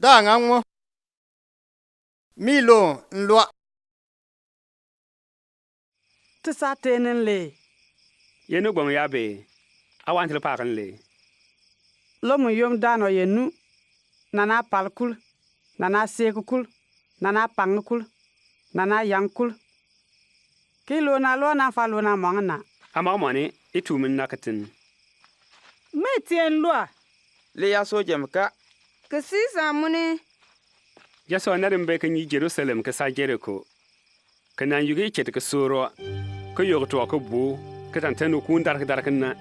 Da ngango. Milo nlwa. Tisa tenen le. Yenu gbong ya be. Awantil pakan le. Lomu yom dano yenu. Nana palkul. Nana sekukul. Nana pangkul. Nana yankul. Kilo na lo na fa lo na mangna. Ama mani itu min nakatin. Metien lwa. Le ya so jem ka. Kasisa muni. Jaso nadim be kan yi Jerusalem ka sa Jericho. Kana yugi chet ka suro. Ko yog to ko bu. Ka tan tanu kun dar kan na.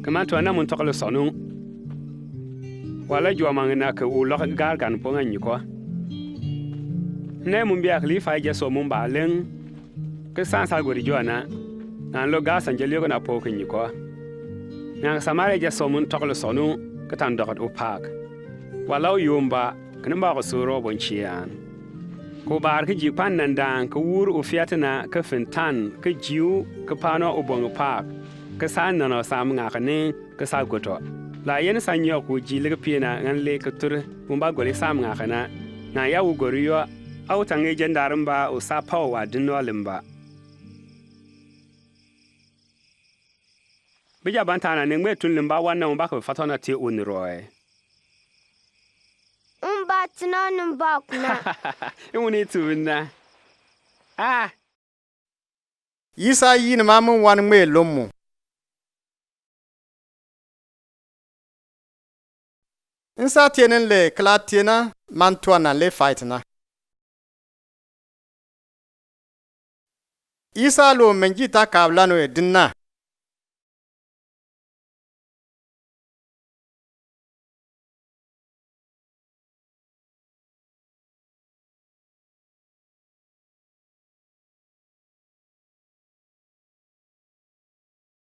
Kama to na mun to kala sonu. Wala jo mangna ka u lo gar gan po ngan ko. Ne mun biya khalifa jaso mun ba len. Ka san sa gori jona. Nan lo ga san jelio na po kan ko. Nang samare jaso mun to kala sonu ka tan dogat u pak. Walau yomba kan ba ko suro bon chian. Ko bar ka jipan nan dan ka wur u fiatna ka fintan ka jiu ka pano u bon pak. Ka san nan sam nga ka ne ka sa goto. La yen san yo ku ji le pina ngan le ka tur mun ba gole sam nga kana. Na ya u goriyo au tange jendarin ba u sa pawa dinno limba. Bija bantana ne ngwe tun limba wannan ba ka fatona te unroy. Tina numba kuna. Uni tuna. Ah. Isa yin mamun wan me lomu. Insa tienen le kla tiena mantuana le fight na. Isa lo menjita kablano dinna.